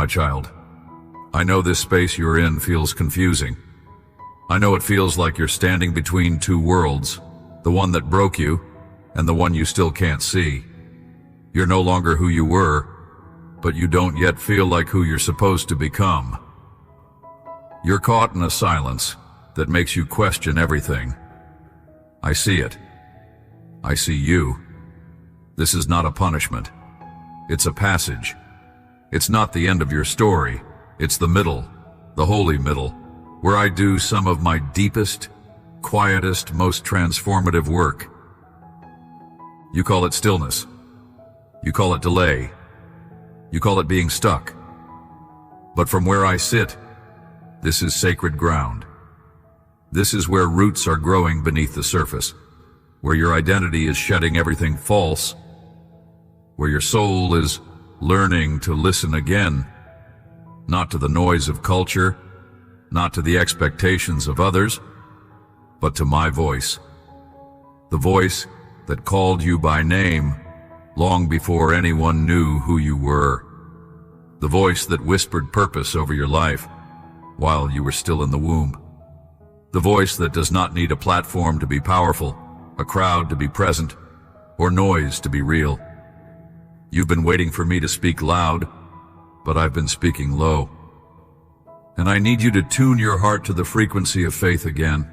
My child, I know this space you're in feels confusing. I know it feels like you're standing between two worlds, the one that broke you and the one you still can't see. You're no longer who you were, but you don't yet feel like who you're supposed to become. You're caught in a silence that makes you question everything. I see it. I see you. This is not a punishment. It's a passage. It's not the end of your story. It's the middle, the holy middle, where I do some of my deepest, quietest, most transformative work. You call it stillness. You call it delay. You call it being stuck. But from where I sit, this is sacred ground. This is where roots are growing beneath the surface, where your identity is shedding everything false, where your soul is learning to listen again, not to the noise of culture, not to the expectations of others, but to my voice. The voice that called you by name long before anyone knew who you were. The voice that whispered purpose over your life while you were still in the womb. The voice that does not need a platform to be powerful, a crowd to be present, or noise to be real. You've been waiting for me to speak loud, but I've been speaking low. And I need you to tune your heart to the frequency of faith again.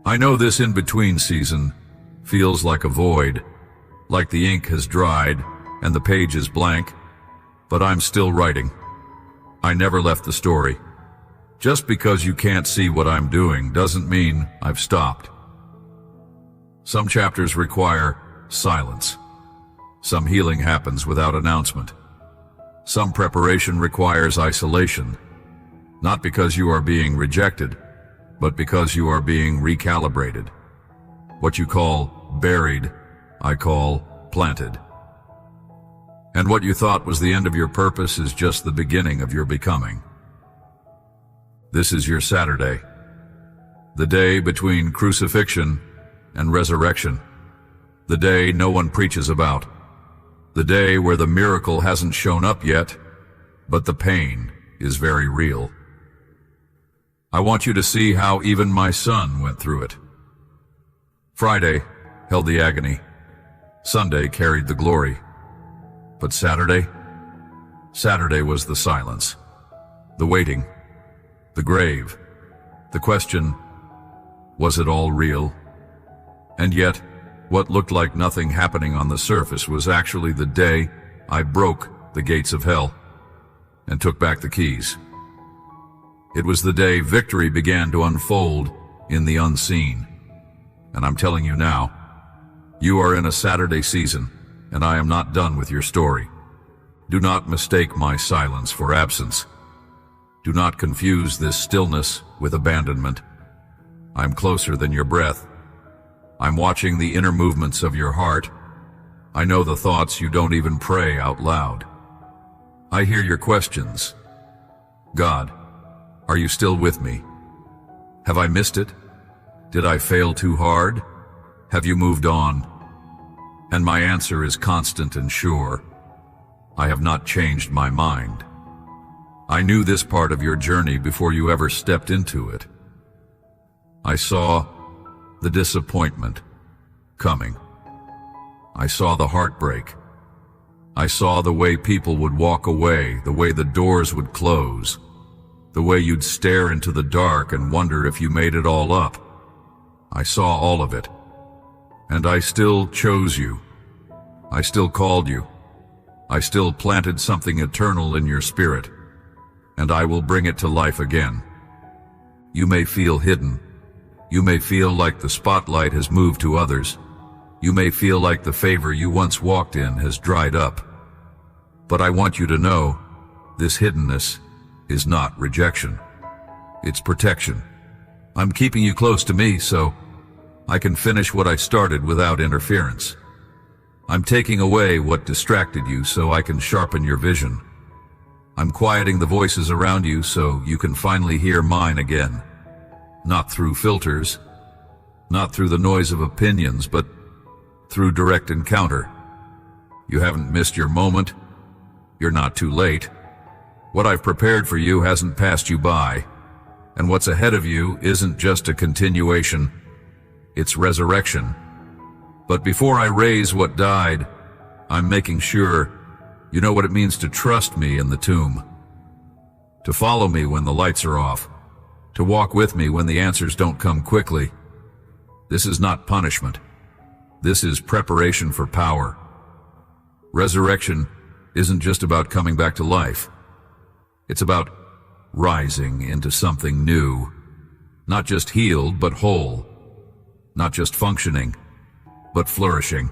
I know this in-between season feels like a void, like the ink has dried and the page is blank, but I'm still writing. I never left the story. Just because you can't see what I'm doing doesn't mean I've stopped. Some chapters require silence. Some healing happens without announcement. Some preparation requires isolation, not because you are being rejected, but because you are being recalibrated. What you call buried, I call planted. And what you thought was the end of your purpose is just the beginning of your becoming. This is your Saturday, the day between crucifixion and resurrection, the day no one preaches about, the day where the miracle hasn't shown up yet, but the pain is very real. I want you to see how even my son went through it. Friday held the agony. Sunday carried the glory. But Saturday was the silence, the waiting, the grave, the question, was it all real? And yet, what looked like nothing happening on the surface was actually the day I broke the gates of hell and took back the keys. It was the day victory began to unfold in the unseen. And I'm telling you now, you are in a Saturday season, and I am not done with your story. Do not mistake my silence for absence. Do not confuse this stillness with abandonment. I'm closer than your breath. I'm watching the inner movements of your heart. I know the thoughts you don't even pray out loud. I hear your questions. God, are you still with me? Have I missed it? Did I fail too hard? Have you moved on? And my answer is constant and sure. I have not changed my mind. I knew this part of your journey before you ever stepped into it. I saw the disappointment coming. I saw the heartbreak. I saw the way people would walk away, the way the doors would close, the way you'd stare into the dark and wonder if you made it all up. I saw all of it. And I still chose you. I still called you. I still planted something eternal in your spirit. And I will bring it to life again. You may feel hidden. You may feel like the spotlight has moved to others. You may feel like the favor you once walked in has dried up. But I want you to know, this hiddenness is not rejection. It's protection. I'm keeping you close to me so I can finish what I started without interference. I'm taking away what distracted you so I can sharpen your vision. I'm quieting the voices around you so you can finally hear mine again. Not through filters, not through the noise of opinions, but through direct encounter. You haven't missed your moment. You're not too late. What I've prepared for you hasn't passed you by, and what's ahead of you isn't just a continuation, it's resurrection. But before I raise what died, I'm making sure you know what it means to trust me in the tomb, to follow me when the lights are off, to walk with me when the answers don't come quickly. This is not punishment. This is preparation for power. Resurrection isn't just about coming back to life. It's about rising into something new, not just healed but whole, not just functioning but flourishing,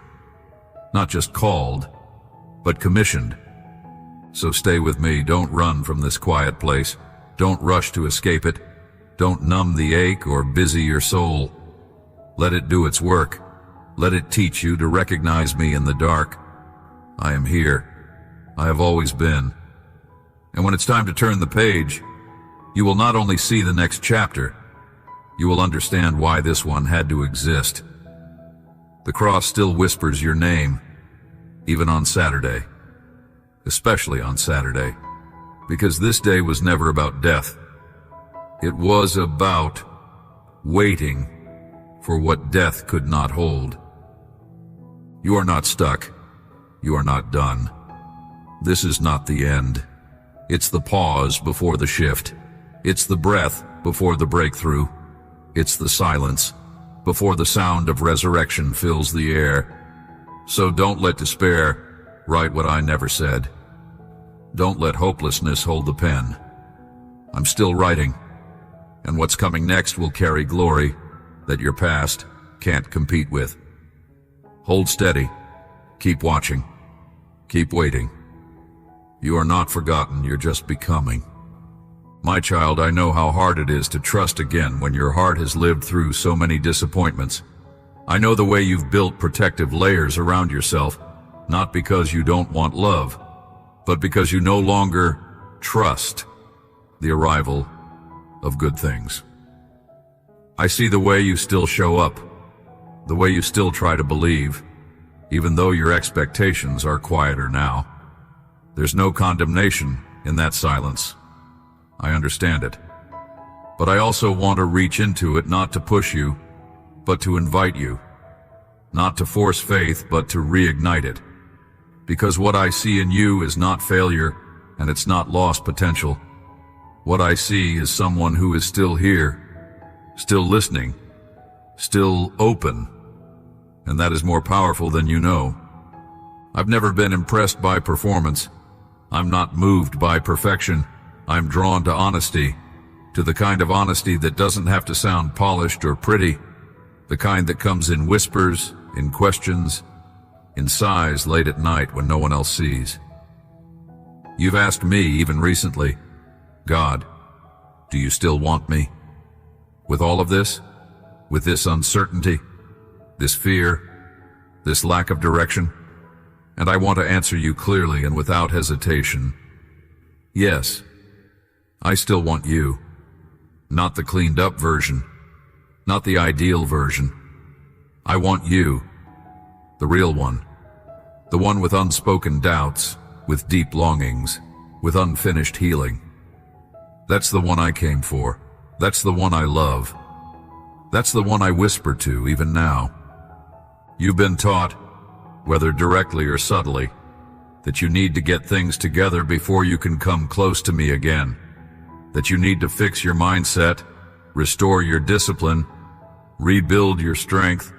not just called but commissioned. So stay with me. Don't run from this quiet place. Don't rush to escape it. Don't numb the ache or busy your soul. Let it do its work. Let it teach you to recognize me in the dark. I am here. I have always been. And when it's time to turn the page, you will not only see the next chapter, you will understand why this one had to exist. The cross still whispers your name, even on Saturday. Especially on Saturday, because this day was never about death. It was about waiting for what death could not hold. You are not stuck. You are not done. This is not the end. It's the pause before the shift. It's the breath before the breakthrough. It's the silence before the sound of resurrection fills the air. So don't let despair write what I never said. Don't let hopelessness hold the pen. I'm still writing, and what's coming next will carry glory that your past can't compete with. Hold steady. Keep watching. Keep waiting. You are not forgotten, you're just becoming. My child, I know how hard it is to trust again when your heart has lived through so many disappointments. I know the way you've built protective layers around yourself, not because you don't want love, but because you no longer trust the arrival of good things. I see the way you still show up, the way you still try to believe, even though your expectations are quieter now. There's no condemnation in that silence. I understand it. But I also want to reach into it, not to push you, but to invite you. Not to force faith, but to reignite it. Because what I see in you is not failure, and it's not lost potential. What I see is someone who is still here, still listening, still open, and that is more powerful than you know. I've never been impressed by performance. I'm not moved by perfection. I'm drawn to honesty, to the kind of honesty that doesn't have to sound polished or pretty, the kind that comes in whispers, in questions, in sighs late at night when no one else sees. You've asked me, even recently, God, do you still want me? With all of this, with this uncertainty, this fear, this lack of direction, and I want to answer you clearly and without hesitation. Yes, I still want you. Not the cleaned up version, not the ideal version. I want you, the real one, the one with unspoken doubts, with deep longings, with unfinished healing. That's the one I came for. That's the one I love. That's the one I whisper to even now. You've been taught, whether directly or subtly, that you need to get things together before you can come close to me again, that you need to fix your mindset, restore your discipline, rebuild your strength,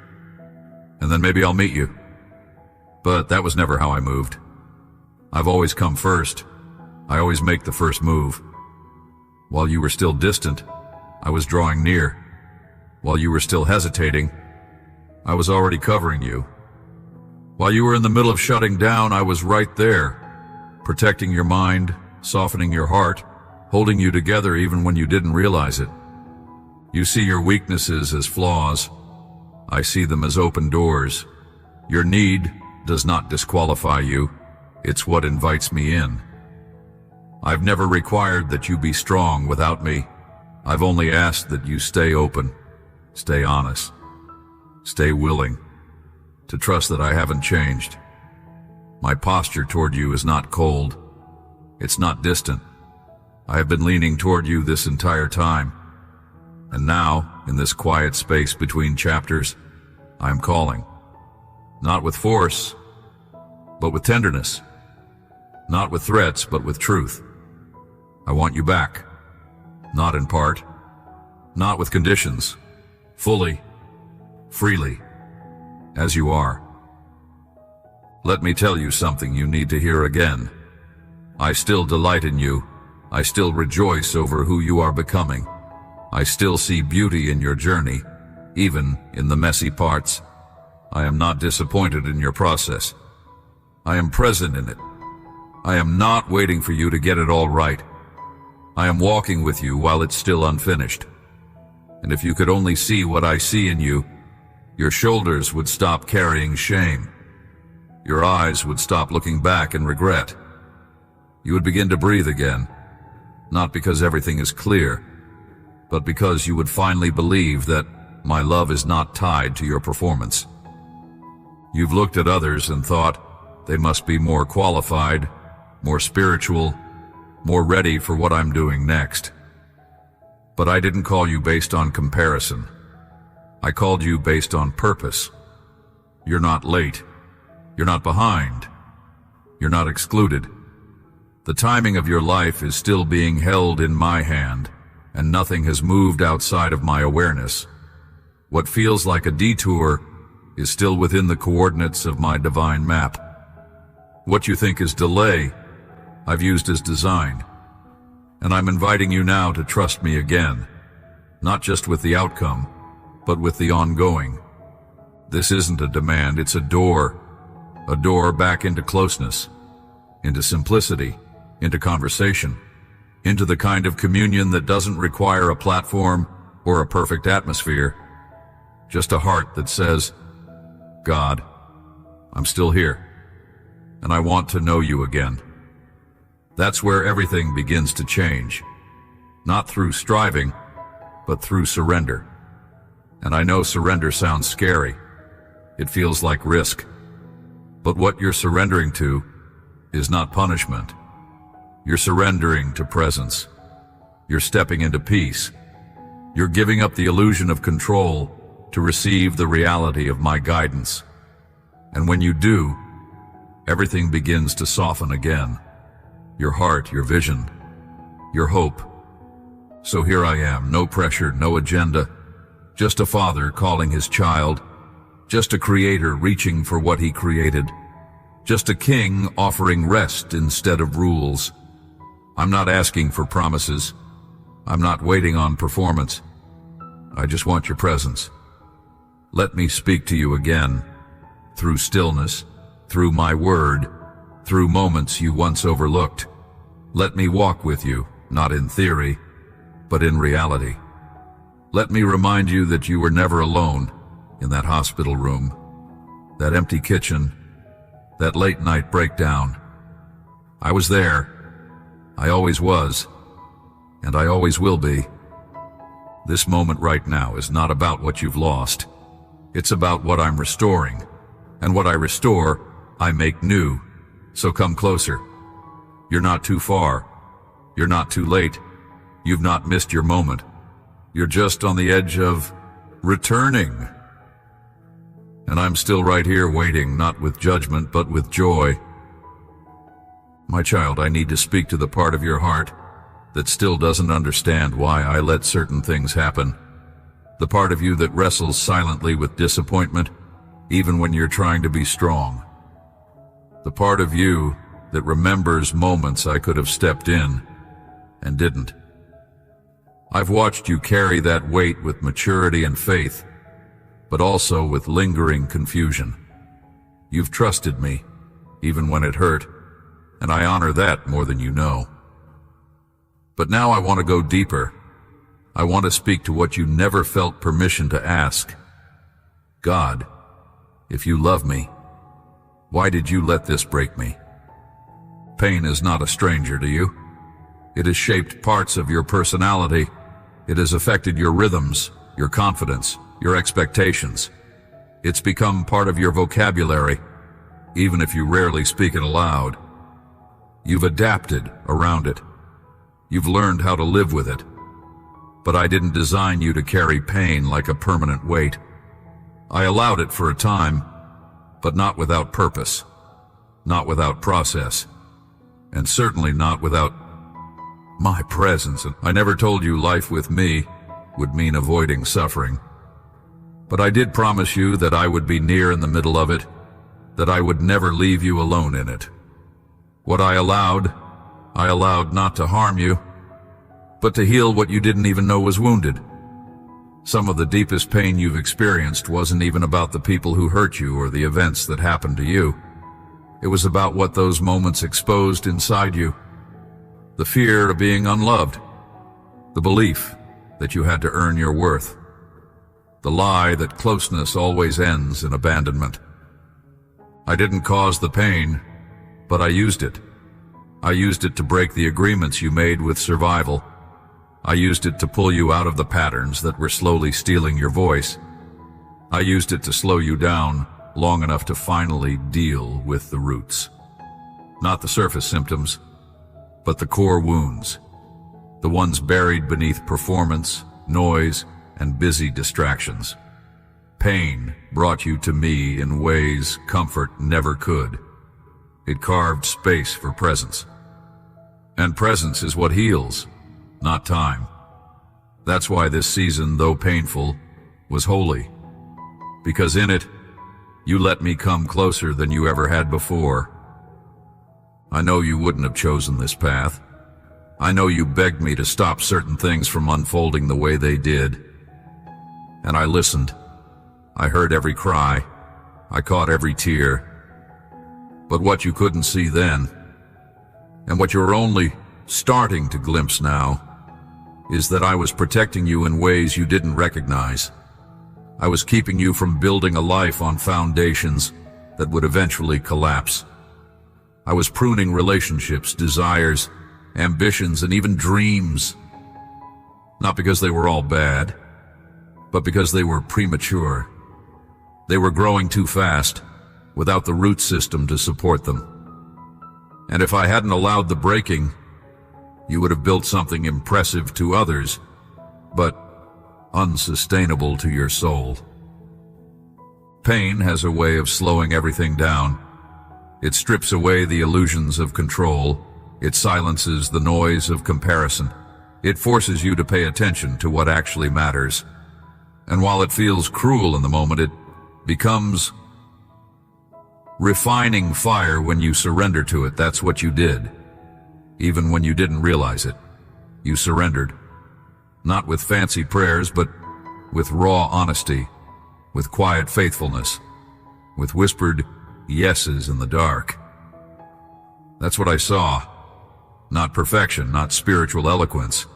and then maybe I'll meet you. But that was never how I moved. I've always come first. I always make the first move. While you were still distant, I was drawing near. While you were still hesitating, I was already covering you. While you were in the middle of shutting down, I was right there, protecting your mind, softening your heart, holding you together even when you didn't realize it. You see your weaknesses as flaws. I see them as open doors. Your need does not disqualify you. It's what invites me in. I've never required that you be strong without me. I've only asked that you stay open, stay honest, stay willing, to trust that I haven't changed. My posture toward you is not cold. It's not distant. I have been leaning toward you this entire time. And now, in this quiet space between chapters, I am calling. Not with force, but with tenderness. Not with threats, but with truth. I want you back. Not in part. Not with conditions. Fully. Freely. As you are. Let me tell you something you need to hear again. I still delight in you. I still rejoice over who you are becoming. I still see beauty in your journey, even in the messy parts. I am not disappointed in your process. I am present in it. I am not waiting for you to get it all right. I am walking with you while it's still unfinished. And if you could only see what I see in you, your shoulders would stop carrying shame. Your eyes would stop looking back in regret. You would begin to breathe again, not because everything is clear, but because you would finally believe that my love is not tied to your performance. You've looked at others and thought they must be more qualified, more spiritual, more ready for what I'm doing next. But I didn't call you based on comparison. I called you based on purpose. You're not late. You're not behind. You're not excluded. The timing of your life is still being held in my hand, and nothing has moved outside of my awareness. What feels like a detour is still within the coordinates of my divine map. What you think is delay, I've used as design. And I'm inviting you now to trust me again, not just with the outcome, but with the ongoing. This isn't a demand, it's a door back into closeness, into simplicity, into conversation, into the kind of communion that doesn't require a platform or a perfect atmosphere, just a heart that says, God, I'm still here, and I want to know you again. That's where everything begins to change, not through striving, but through surrender. And I know surrender sounds scary. It feels like risk. But what you're surrendering to is not punishment. You're surrendering to presence. You're stepping into peace. You're giving up the illusion of control to receive the reality of my guidance. And when you do, everything begins to soften again. Your heart, your vision, your hope. So here I am, no pressure, no agenda, just a father calling his child, just a creator reaching for what he created, just a king offering rest instead of rules. I'm not asking for promises. I'm not waiting on performance. I just want your presence. Let me speak to you again, through stillness, through my word, through moments you once overlooked. Let me walk with you, not in theory, but in reality. Let me remind you that you were never alone in that hospital room, that empty kitchen, that late night breakdown. I was there. I always was, and I always will be. This moment right now is not about what you've lost. It's about what I'm restoring, and what I restore, I make new. So come closer. You're not too far. You're not too late. You've not missed your moment. You're just on the edge of returning. And I'm still right here waiting, not with judgment, but with joy. My child, I need to speak to the part of your heart that still doesn't understand why I let certain things happen. The part of you that wrestles silently with disappointment, even when you're trying to be strong. The part of you that remembers moments I could have stepped in and didn't. I've watched you carry that weight with maturity and faith, but also with lingering confusion. You've trusted me, even when it hurt, and I honor that more than you know. But now I want to go deeper. I want to speak to what you never felt permission to ask. God, if you love me, why did you let this break me? Pain is not a stranger to you. It has shaped parts of your personality. It has affected your rhythms, your confidence, your expectations. It's become part of your vocabulary, even if you rarely speak it aloud. You've adapted around it. You've learned how to live with it. But I didn't design you to carry pain like a permanent weight. I allowed it for a time, but not without purpose, not without process, and certainly not without my presence. And I never told you life with me would mean avoiding suffering. But I did promise you that I would be near in the middle of it, that I would never leave you alone in it. What I allowed not to harm you, but to heal what you didn't even know was wounded. Some of the deepest pain you've experienced wasn't even about the people who hurt you or the events that happened to you. It was about what those moments exposed inside you. The fear of being unloved, the belief that you had to earn your worth, the lie that closeness always ends in abandonment. I didn't cause the pain, but I used it. I used it to break the agreements you made with survival. I used it to pull you out of the patterns that were slowly stealing your voice. I used it to slow you down long enough to finally deal with the roots. Not the surface symptoms, but the core wounds. The ones buried beneath performance, noise, and busy distractions. Pain brought you to me in ways comfort never could. It carved space for presence. And presence is what heals, not time. That's why this season, though painful, was holy. Because in it, you let me come closer than you ever had before. I know you wouldn't have chosen this path. I know you begged me to stop certain things from unfolding the way they did. And I listened. I heard every cry. I caught every tear. But what you couldn't see then, and what you're only starting to glimpse now, is that I was protecting you in ways you didn't recognize. I was keeping you from building a life on foundations that would eventually collapse. I was pruning relationships, desires, ambitions, and even dreams. Not because they were all bad, but because they were premature. They were growing too fast, without the root system to support them. And if I hadn't allowed the breaking, you would have built something impressive to others, but unsustainable to your soul. Pain has a way of slowing everything down. It strips away the illusions of control. It silences the noise of comparison. It forces you to pay attention to what actually matters. And while it feels cruel in the moment, it becomes refining fire when you surrender to it. That's what you did. Even when you didn't realize it, you surrendered. Not with fancy prayers, but with raw honesty, with quiet faithfulness, with whispered yeses in the dark. That's what I saw. Not perfection, not spiritual eloquence,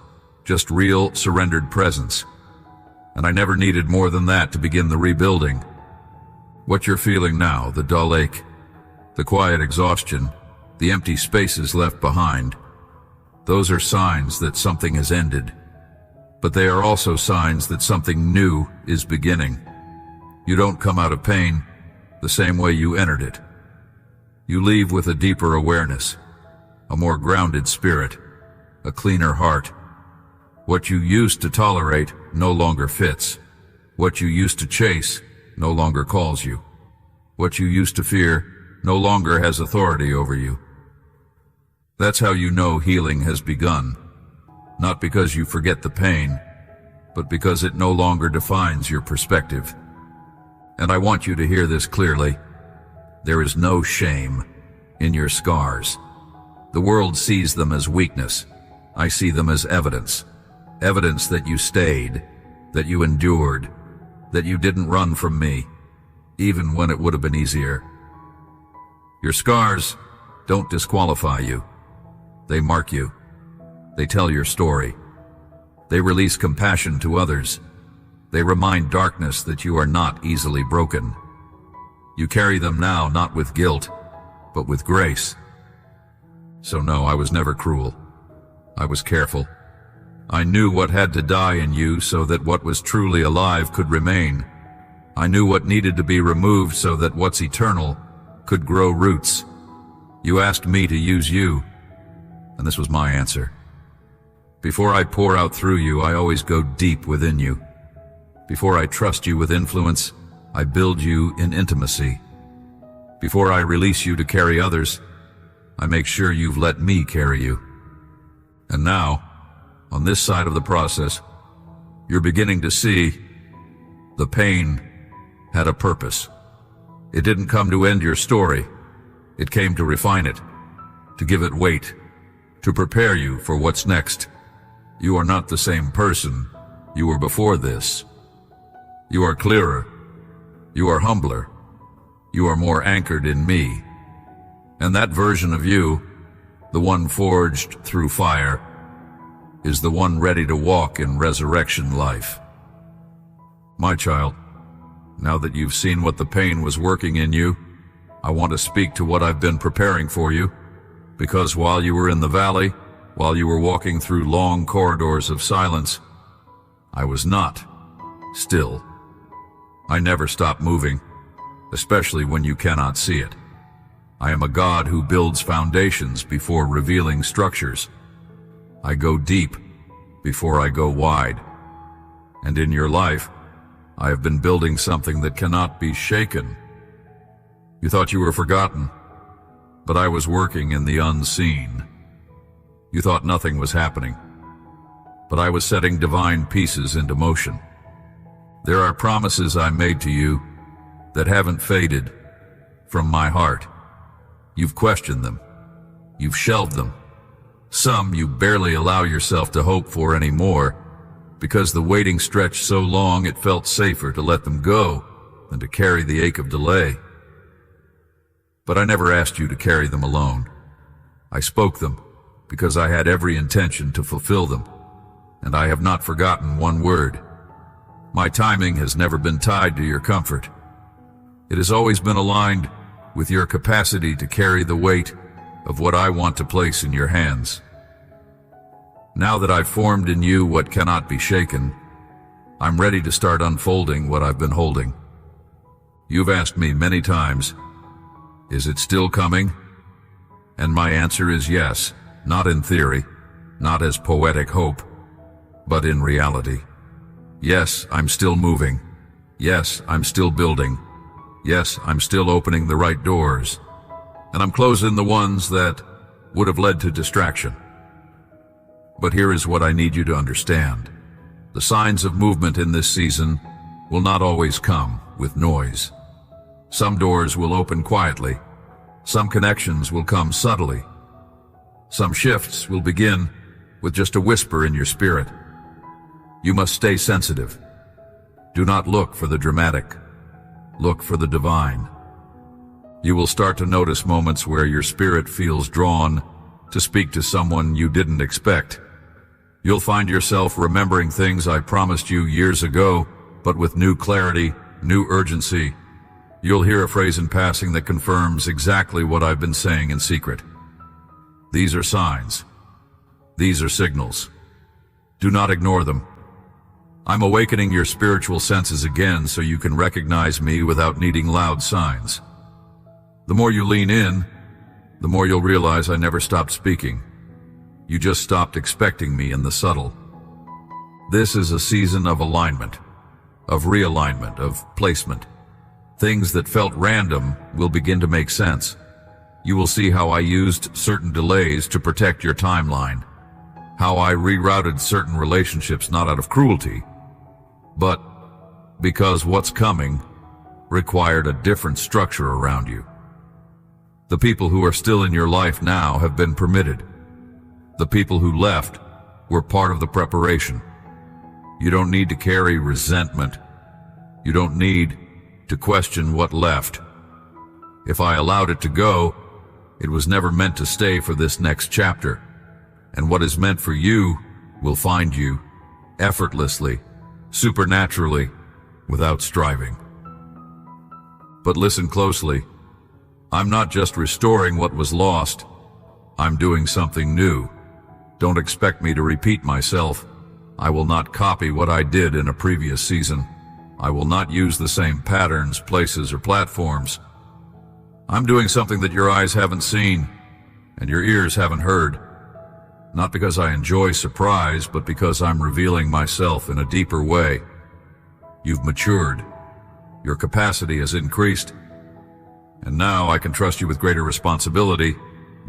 just real surrendered presence. And I never needed more than that to begin the rebuilding. What you're feeling now, the dull ache, the quiet exhaustion, the empty spaces left behind, those are signs that something has ended. But they are also signs that something new is beginning. You don't come out of pain the same way you entered it. You leave with a deeper awareness, a more grounded spirit, a cleaner heart. What you used to tolerate no longer fits. What you used to chase no longer calls you. What you used to fear no longer has authority over you. That's how you know healing has begun. Not because you forget the pain, but because it no longer defines your perspective. And I want you to hear this clearly. There is no shame in your scars. The world sees them as weakness. I see them as evidence. Evidence that you stayed, that you endured, that you didn't run from me, even when it would have been easier. Your scars don't disqualify you. They mark you. They tell your story. They release compassion to others. They remind darkness that you are not easily broken. You carry them now not with guilt, but with grace. So no, I was never cruel. I was careful. I knew what had to die in you so that what was truly alive could remain. I knew what needed to be removed so that what's eternal could grow roots. You asked me to use you, and this was my answer. Before I pour out through you, I always go deep within you. Before I trust you with influence, I build you in intimacy. Before I release you to carry others, I make sure you've let me carry you. And now, on this side of the process, you're beginning to see the pain had a purpose. It didn't come to end your story. It came to refine it, to give it weight, to prepare you for what's next. You are not the same person you were before this. You are clearer. You are humbler. You are more anchored in me. And that version of you, the one forged through fire, is the one ready to walk in resurrection life. My child, now that you've seen what the pain was working in you, I want to speak to what I've been preparing for you, because while you were in the valley, while you were walking through long corridors of silence, I was not still. I never stop moving, especially when you cannot see it. I am a God who builds foundations before revealing structures. I go deep before I go wide. And in your life, I have been building something that cannot be shaken. You thought you were forgotten, but I was working in the unseen. You thought nothing was happening, but I was setting divine pieces into motion. There are promises I made to you that haven't faded from my heart. You've questioned them. You've shelved them. Some you barely allow yourself to hope for anymore, because the waiting stretched so long it felt safer to let them go than to carry the ache of delay. But I never asked you to carry them alone. I spoke them because I had every intention to fulfill them, and I have not forgotten one word. My timing has never been tied to your comfort. It has always been aligned with your capacity to carry the weight of what I want to place in your hands. Now that I've formed in you what cannot be shaken, I'm ready to start unfolding what I've been holding. You've asked me many times, is it still coming? And my answer is yes, not in theory, not as poetic hope, but in reality. Yes, I'm still moving. Yes, I'm still building. Yes, I'm still opening the right doors. And I'm closing the ones that would have led to distraction. But here is what I need you to understand. The signs of movement in this season will not always come with noise. Some doors will open quietly. Some connections will come subtly. Some shifts will begin with just a whisper in your spirit. You must stay sensitive. Do not look for the dramatic. Look for the divine. You will start to notice moments where your spirit feels drawn to speak to someone you didn't expect. You'll find yourself remembering things I promised you years ago, but with new clarity, new urgency. You'll hear a phrase in passing that confirms exactly what I've been saying in secret. These are signs. These are signals. Do not ignore them. I'm awakening your spiritual senses again so you can recognize me without needing loud signs. The more you lean in, the more you'll realize I never stopped speaking. You just stopped expecting me in the subtle. This is a season of alignment, of realignment, of placement. Things that felt random will begin to make sense. You will see how I used certain delays to protect your timeline, how I rerouted certain relationships not out of cruelty, but because what's coming required a different structure around you. The people who are still in your life now have been permitted. The people who left were part of the preparation. You don't need to carry resentment. You don't need to question what left. If I allowed it to go, it was never meant to stay for this next chapter. And what is meant for you will find you effortlessly, supernaturally, without striving. But listen closely. I'm not just restoring what was lost. I'm doing something new. Don't expect me to repeat myself. I will not copy what I did in a previous season. I will not use the same patterns, places, or platforms. I'm doing something that your eyes haven't seen and your ears haven't heard. Not because I enjoy surprise, but because I'm revealing myself in a deeper way. You've matured. Your capacity has increased. And now I can trust you with greater responsibility,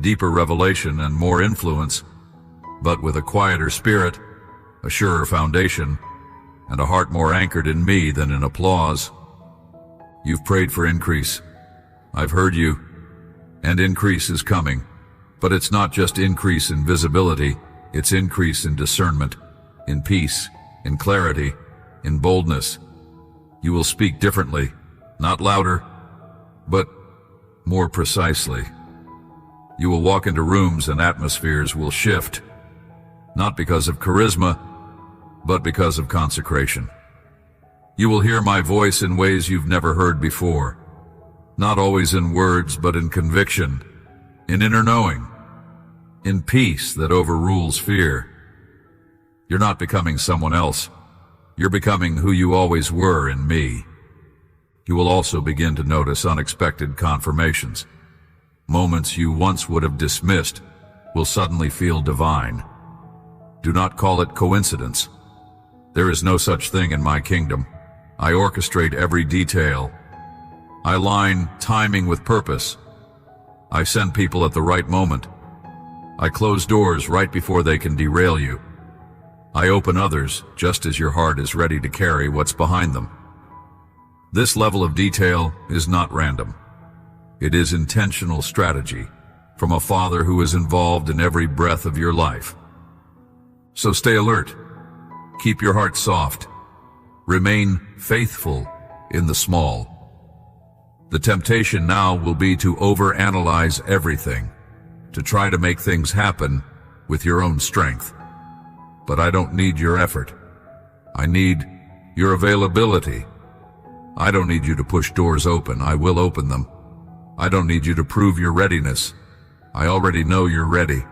deeper revelation, and more influence, but with a quieter spirit, a surer foundation, and a heart more anchored in me than in applause. You've prayed for increase. I've heard you, and increase is coming. But it's not just increase in visibility, it's increase in discernment, in peace, in clarity, in boldness. You will speak differently, not louder, but more precisely. You will walk into rooms and atmospheres will shift, not because of charisma, but because of consecration. You will hear my voice in ways you've never heard before, not always in words, but in conviction, in inner knowing, in peace that overrules fear. You're not becoming someone else. You're becoming who you always were in me. You will also begin to notice unexpected confirmations. Moments you once would have dismissed will suddenly feel divine. Do not call it coincidence. There is no such thing in my kingdom. I orchestrate every detail. I align timing with purpose. I send people at the right moment. I close doors right before they can derail you. I open others just as your heart is ready to carry what's behind them. This level of detail is not random. It is intentional strategy from a Father who is involved in every breath of your life. So stay alert. Keep your heart soft. Remain faithful in the small. The temptation now will be to overanalyze everything, to try to make things happen with your own strength. But I don't need your effort. I need your availability. I don't need you to push doors open. I will open them. I don't need you to prove your readiness. I already know you're ready.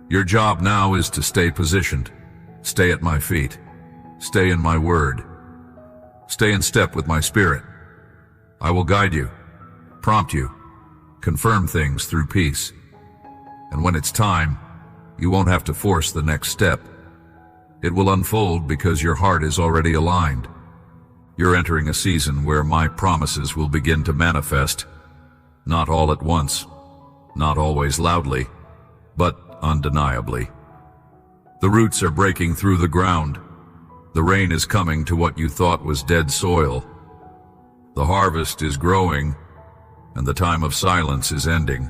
Your job now is to stay positioned. Stay at my feet. Stay in my word. Stay in step with my spirit. I will guide you, prompt you, confirm things through peace. And when it's time, you won't have to force the next step. It will unfold because your heart is already aligned. You're entering a season where my promises will begin to manifest, not all at once, not always loudly, but undeniably. The roots are breaking through the ground. The rain is coming to what you thought was dead soil. The harvest is growing, and the time of silence is ending.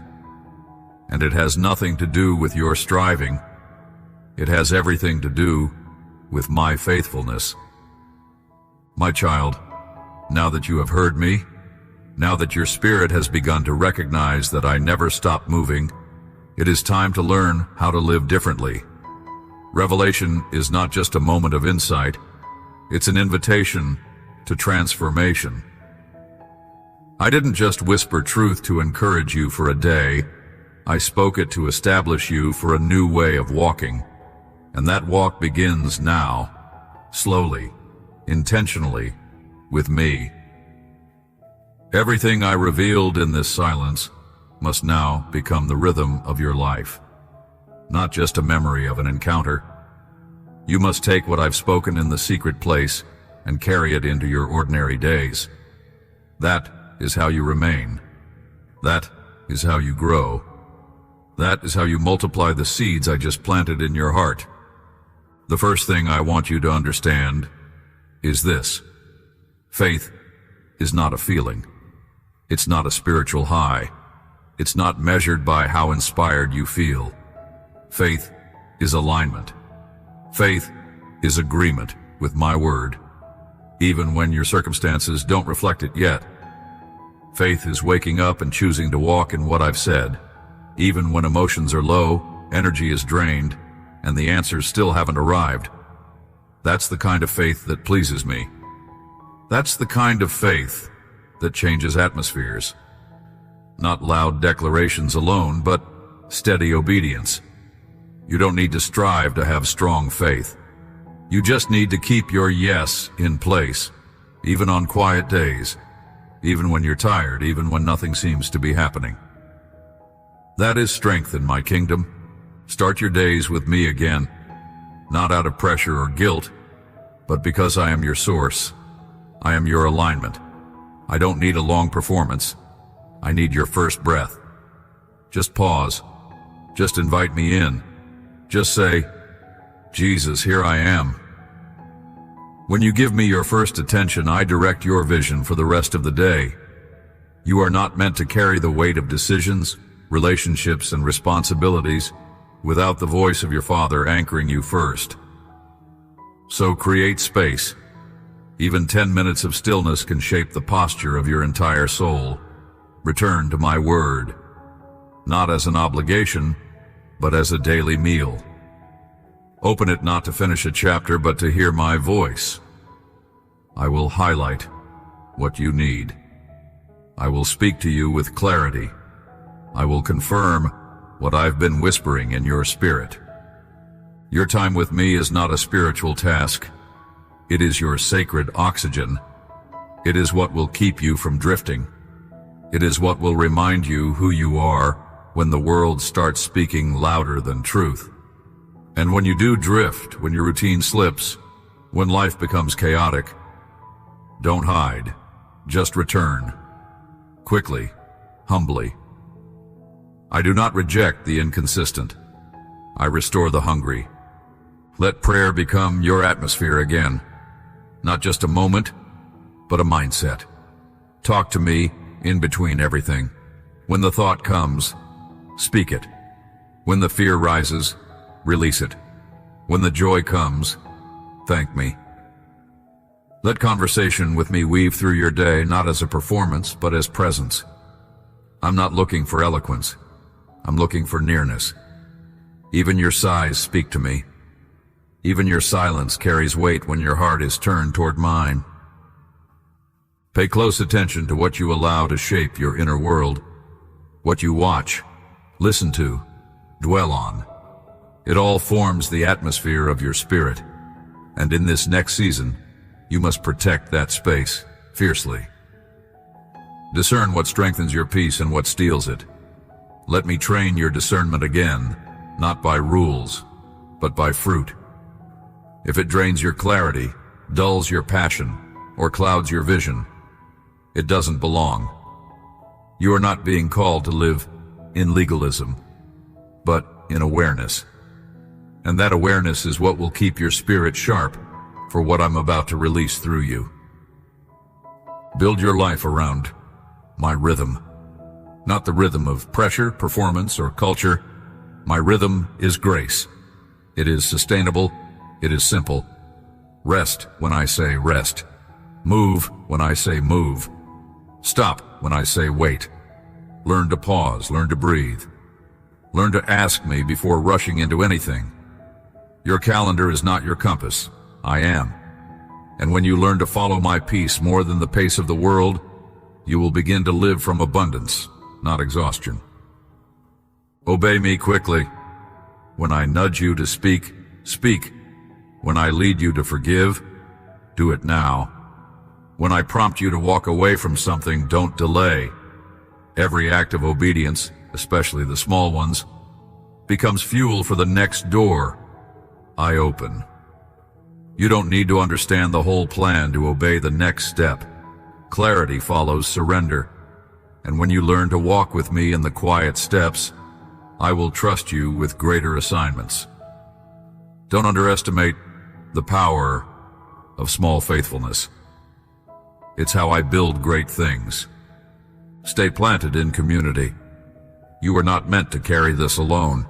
And it has nothing to do with your striving. It has everything to do with my faithfulness. My child, now that you have heard me, now that your spirit has begun to recognize that I never stop moving, it is time to learn how to live differently. Revelation is not just a moment of insight, it's an invitation to transformation. I didn't just whisper truth to encourage you for a day, I spoke it to establish you for a new way of walking. And that walk begins now, slowly, intentionally, with me. Everything I revealed in this silence must now become the rhythm of your life, not just a memory of an encounter. You must take what I've spoken in the secret place and carry it into your ordinary days. That is how you remain. That is how you grow. That is how you multiply the seeds I just planted in your heart. The first thing I want you to understand is this. Faith is not a feeling. It's not a spiritual high. It's not measured by how inspired you feel. Faith is alignment. Faith is agreement with my word, even when your circumstances don't reflect it yet. Faith is waking up and choosing to walk in what I've said, even when emotions are low, energy is drained, and the answers still haven't arrived. That's the kind of faith that pleases me. That's the kind of faith that changes atmospheres. Not loud declarations alone, but steady obedience. You don't need to strive to have strong faith. You just need to keep your yes in place, even on quiet days, even when you're tired, even when nothing seems to be happening. That is strength in my kingdom. Start your days with me again, not out of pressure or guilt, but because I am your source. I am your alignment. I don't need a long performance. I need your first breath. Just pause. Just invite me in. Just say, Jesus, here I am. When you give me your first attention, I direct your vision for the rest of the day. You are not meant to carry the weight of decisions, relationships, and responsibilities without the voice of your Father anchoring you first. So create space. Even 10 minutes of stillness can shape the posture of your entire soul. Return to my word, not as an obligation, but as a daily meal. Open it not to finish a chapter, but to hear my voice. I will highlight what you need. I will speak to you with clarity. I will confirm what I've been whispering in your spirit. Your time with me is not a spiritual task. It is your sacred oxygen. It is what will keep you from drifting. It is what will remind you who you are when the world starts speaking louder than truth. And when you do drift, when your routine slips, when life becomes chaotic, don't hide. Just return. Quickly, humbly. I do not reject the inconsistent. I restore the hungry. Let prayer become your atmosphere again. Not just a moment, but a mindset. Talk to me in between everything. When the thought comes, speak it. When the fear rises, release it. When the joy comes, thank me. Let conversation with me weave through your day, not as a performance, but as presence. I'm not looking for eloquence. I'm looking for nearness. Even your sighs speak to me. Even your silence carries weight when your heart is turned toward mine. Pay close attention to what you allow to shape your inner world, what you watch, listen to, dwell on. It all forms the atmosphere of your spirit, and in this next season, you must protect that space fiercely. Discern what strengthens your peace and what steals it. Let me train your discernment again, not by rules, but by fruit. If it drains your clarity, dulls your passion, or clouds your vision, it doesn't belong. You are not being called to live in legalism, but in awareness. And that awareness is what will keep your spirit sharp for what I'm about to release through you. Build your life around my rhythm. Not the rhythm of pressure, performance, or culture. My rhythm is grace. It is sustainable. It is simple. Rest when I say rest. Move when I say move. Stop when I say wait. Learn to pause, learn to breathe. Learn to ask me before rushing into anything. Your calendar is not your compass. I am. And when you learn to follow my peace more than the pace of the world, you will begin to live from abundance, not exhaustion. Obey me quickly. When I nudge you to speak, speak. When I lead you to forgive, do it now. When I prompt you to walk away from something, don't delay. Every act of obedience, especially the small ones, becomes fuel for the next door I open. You don't need to understand the whole plan to obey the next step. Clarity follows surrender. And when you learn to walk with me in the quiet steps, I will trust you with greater assignments. Don't underestimate the power of small faithfulness. It's how I build great things. Stay planted in community. You are not meant to carry this alone.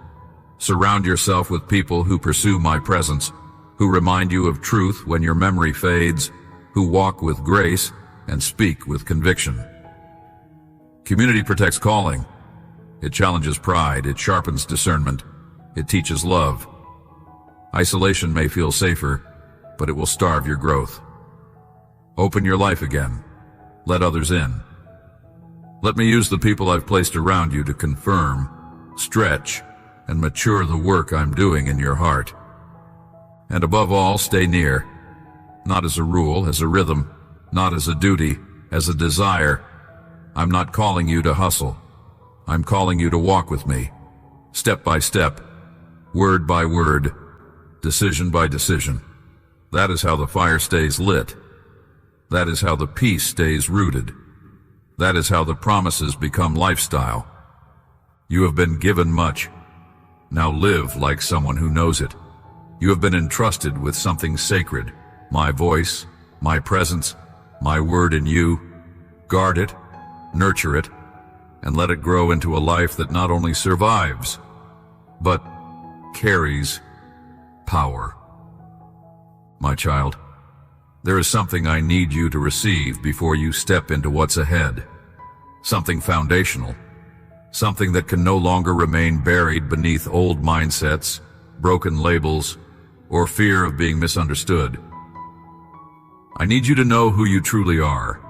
Surround yourself with people who pursue my presence, who remind you of truth when your memory fades, who walk with grace and speak with conviction. Community protects calling. It challenges pride. It sharpens discernment. It teaches love. Isolation may feel safer, but it will starve your growth. Open your life again. Let others in. Let me use the people I've placed around you to confirm, stretch, and mature the work I'm doing in your heart. And above all, stay near. Not as a rule, as a rhythm, not as a duty, as a desire. I'm not calling you to hustle. I'm calling you to walk with me, step by step, word by word, decision by decision. That is how the fire stays lit. That is how the peace stays rooted. That is how the promises become lifestyle. You have been given much. Now live like someone who knows it. You have been entrusted with something sacred, my voice, my presence, my word in you. Guard it, nurture it, and let it grow into a life that not only survives, but carries power. My child, there is something I need you to receive before you step into what's ahead. Something foundational. Something that can no longer remain buried beneath old mindsets, broken labels, or fear of being misunderstood. I need you to know who you truly are.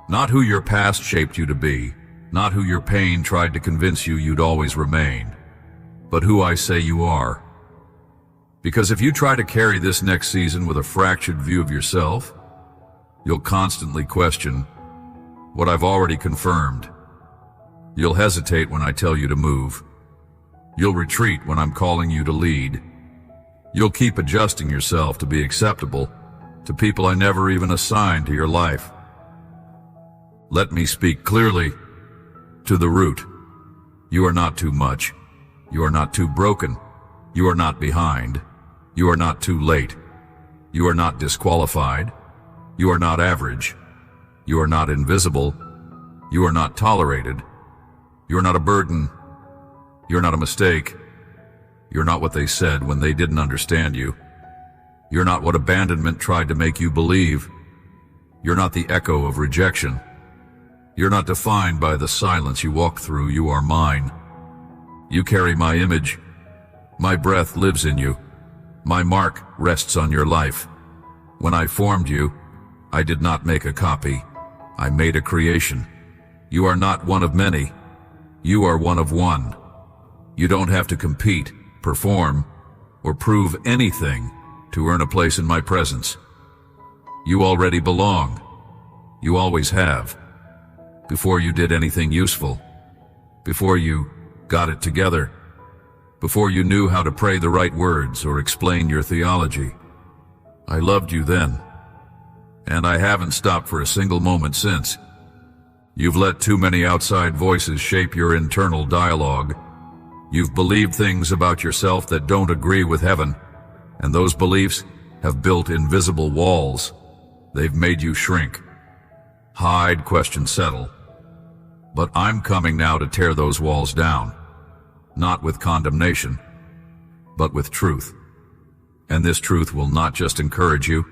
Not who your past shaped you to be, not who your pain tried to convince you you'd always remain, but who I say you are. Because if you try to carry this next season with a fractured view of yourself, you'll constantly question what I've already confirmed. You'll hesitate when I tell you to move. You'll retreat when I'm calling you to lead. You'll keep adjusting yourself to be acceptable to people I never even assigned to your life. Let me speak clearly to the root. You are not too much. You are not too broken. You are not behind. You are not too late. You are not disqualified. You are not average. You are not invisible. You are not tolerated. You are not a burden. You are not a mistake. You're not what they said when they didn't understand you. You're not what abandonment tried to make you believe. You're not the echo of rejection. You're not defined by the silence you walk through. You are mine. You carry my image. My breath lives in you. My mark rests on your life. When I formed you, I did not make a copy. I made a creation. You are not one of many. You are one of one. You don't have to compete, perform, or prove anything to earn a place in my presence. You already belong. You always have. Before you did anything useful. Before you got it together. Before you knew how to pray the right words or explain your theology. I loved you then. And I haven't stopped for a single moment since. You've let too many outside voices shape your internal dialogue. You've believed things about yourself that don't agree with heaven, and those beliefs have built invisible walls. They've made you shrink, hide, question, settle. But I'm coming now to tear those walls down, not with condemnation, but with truth. And this truth will not just encourage you,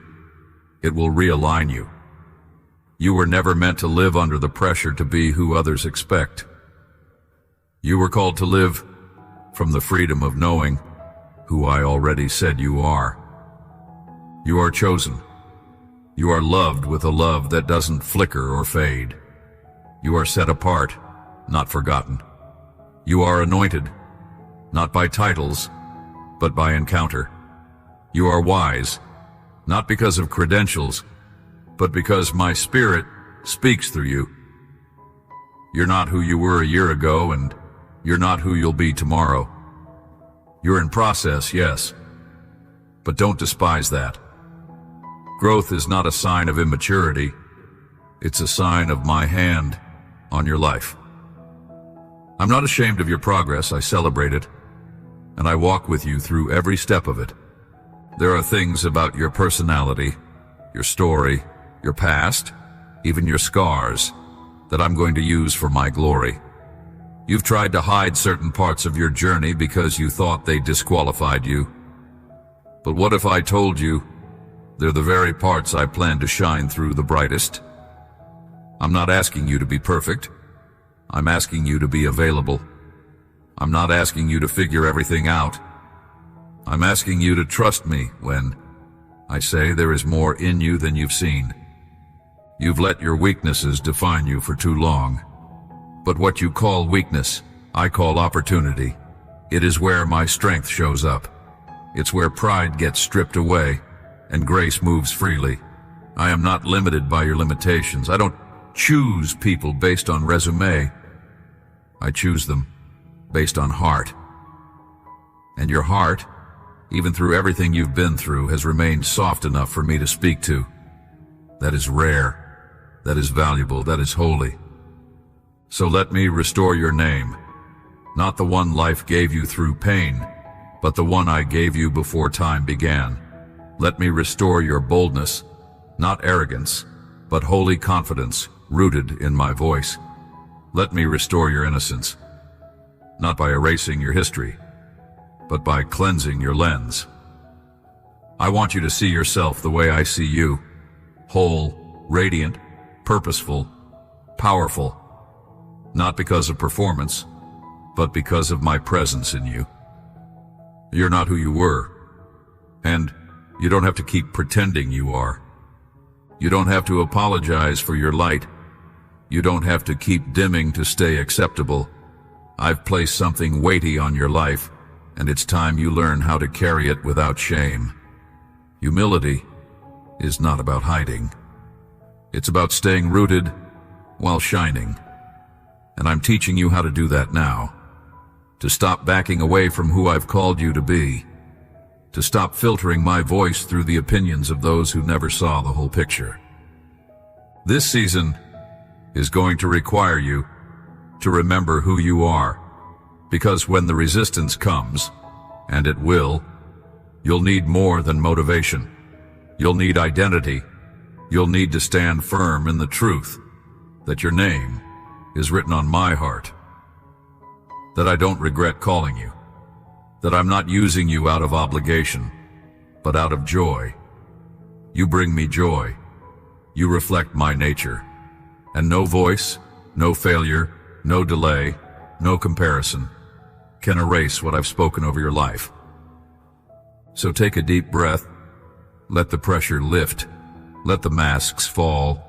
it will realign you. You were never meant to live under the pressure to be who others expect. You were called to live from the freedom of knowing who I already said you are. You are chosen. You are loved with a love that doesn't flicker or fade. You are set apart, not forgotten. You are anointed, not by titles, but by encounter. You are wise, not because of credentials, but because my Spirit speaks through you. You're not who you were a year ago, and you're not who you'll be tomorrow. You're in process, yes, but don't despise that. Growth is not a sign of immaturity. It's a sign of my hand on your life. I'm not ashamed of your progress. I celebrate it, and I walk with you through every step of it. There are things about your personality, your story, your past, even your scars, that I'm going to use for my glory. You've tried to hide certain parts of your journey because you thought they disqualified you. But what if I told you they're the very parts I plan to shine through the brightest? I'm not asking you to be perfect. I'm asking you to be available. I'm not asking you to figure everything out. I'm asking you to trust me when I say there is more in you than you've seen. You've let your weaknesses define you for too long. But what you call weakness, I call opportunity. It is where my strength shows up. It's where pride gets stripped away and grace moves freely. I am not limited by your limitations. I don't choose people based on resume. I choose them based on heart. And your heart, even through everything you've been through, has remained soft enough for me to speak to. That is rare, that is valuable, that is holy. So let me restore your name, not the one life gave you through pain, but the one I gave you before time began. Let me restore your boldness, not arrogance, but holy confidence rooted in my voice. Let me restore your innocence, not by erasing your history, but by cleansing your lens. I want you to see yourself the way I see you, whole, radiant, purposeful, powerful, not because of performance, but because of my presence in you. You're not who you were, and you don't have to keep pretending you are. You don't have to apologize for your light. You don't have to keep dimming to stay acceptable. I've placed something weighty on your life, and it's time you learn how to carry it without shame. Humility is not about hiding. It's about staying rooted while shining. And I'm teaching you how to do that now. To stop backing away from who I've called you to be. To stop filtering my voice through the opinions of those who never saw the whole picture. This season is going to require you to remember who you are, because when the resistance comes, and it will, you'll need more than motivation. You'll need identity. You'll need to stand firm in the truth that your name is written on my heart, that I don't regret calling you, that I'm not using you out of obligation, but out of joy. You bring me joy. You reflect my nature. And no voice, no failure, no delay, no comparison can erase what I've spoken over your life. So take a deep breath. Let the pressure lift. Let the masks fall.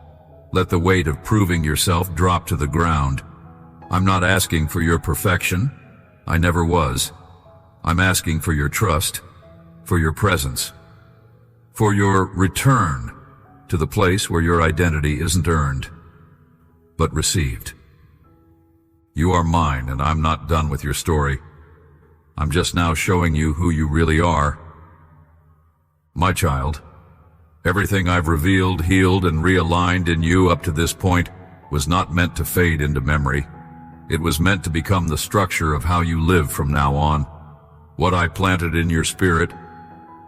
Let the weight of proving yourself drop to the ground. I'm not asking for your perfection. I never was. I'm asking for your trust, for your presence, for your return to the place where your identity isn't earned, but received. You are mine, and I'm not done with your story. I'm just now showing you who you really are. My child, everything I've revealed, healed, and realigned in you up to this point was not meant to fade into memory. It was meant to become the structure of how you live from now on. What I planted in your spirit